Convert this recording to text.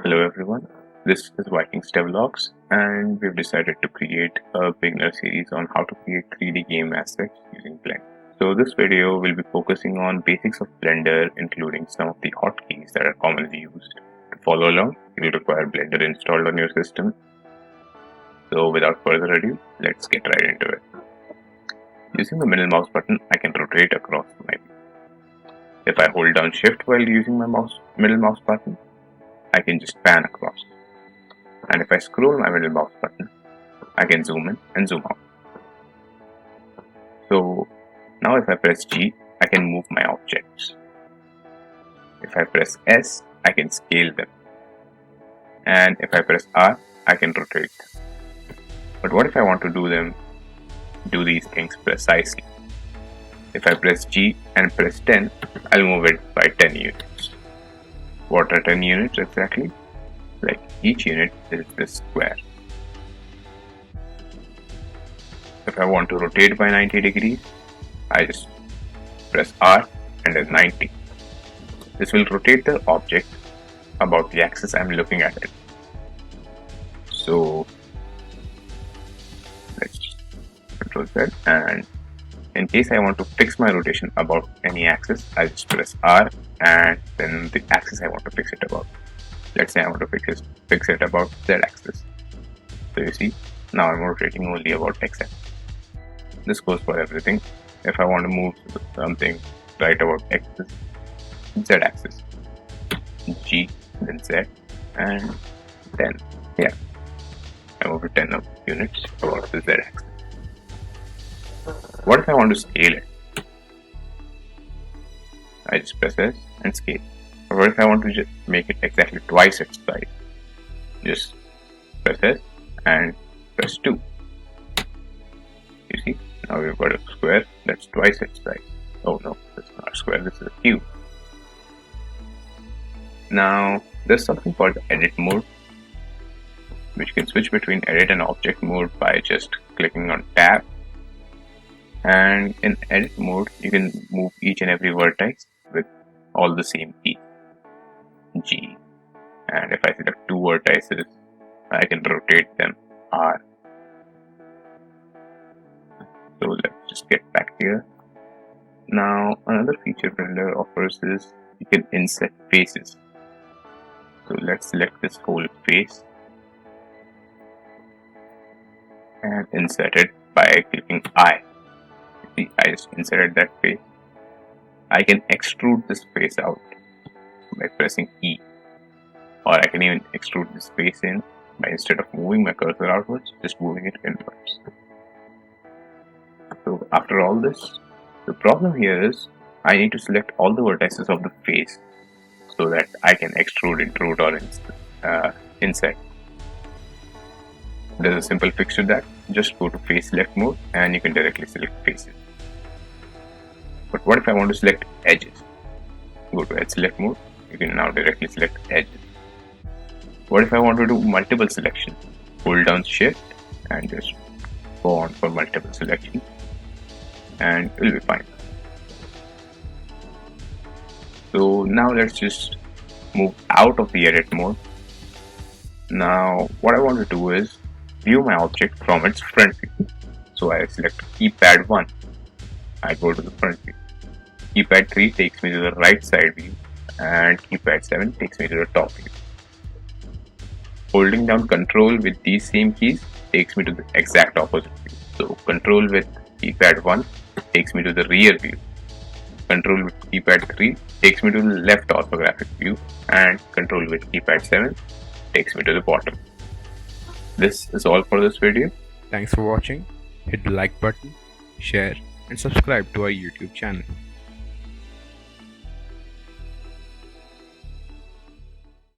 Hello everyone, this is Vikings Devlogs and we've decided to create a beginner series on how to create 3D game assets using Blender. So this video will be focusing on basics of Blender, including some of the hotkeys that are commonly used. To follow along, you'll require Blender installed on your system. So without further ado, let's get right into it. Using the middle mouse button, I can rotate across my view. If I hold down Shift while using my middle mouse button, I can just pan across. And if I scroll my middle mouse button, I can zoom in and zoom out. So now if I press G, I can move my objects. If I press S, I can scale them. And if I press R, I can rotate them. But what if I want to do these things precisely? If I press G and press 10, I'll move it by 10 units. What are 10 units exactly? Like each unit is this square. If I want to rotate by 90 degrees, I just press R and then 90. This will rotate the object about the axis I'm looking at it. So let's control Z, and in case I want to fix my rotation about any axis, I just press R and then the axis I want to fix it about. Let's say I want to fix it about Z axis. So you see, now I'm rotating only about X axis. This goes for everything. If I want to move something right about X Z axis, G, then Z, and 10. Yeah, I move to 10 units about the Z axis. What if I want to scale it? I just press S and scale. Or what if I want to just make it exactly twice its size? Just press S and press 2. You see, now we've got a square that's twice its size. Oh no, this is not a square, this is a cube. Now, there's something called edit mode, which can switch between edit and object mode by just clicking on tab. And in edit mode, you can move each and every vertex with all the same key, G. And if I select two vertices, I can rotate them, R. So let's just get back here. Now, another feature Blender offers is you can inset faces. So let's select this whole face and insert it by clicking I. See, I just inserted that face. I can extrude this face out by pressing E, or I can even extrude this face in by, instead of moving my cursor outwards, just moving it inwards. So after all this, the problem here is I need to select all the vertices of the face so that I can extrude, intrude, or insert. There's a simple fix to that. Just go to face select mode and you can directly select faces. But what if I want to select edges? Go to edge select mode. You can now directly select edges. What if I want to do multiple selection? Hold down Shift and just go on for multiple selection, and it will be fine. So now let's just move out of the edit mode. Now what I want to do is view my object from its front view. So I select keypad 1. I go to the front view. Keypad 3 takes me to the right side view, and keypad 7 takes me to the top view. Holding down Control with these same keys takes me to the exact opposite view. So Control with keypad 1 takes me to the rear view. Control with keypad 3 takes me to the left orthographic view, and Control with keypad 7 takes me to the bottom. This is all for this video. Thanks for watching. Hit the like button, share, and subscribe to our YouTube channel.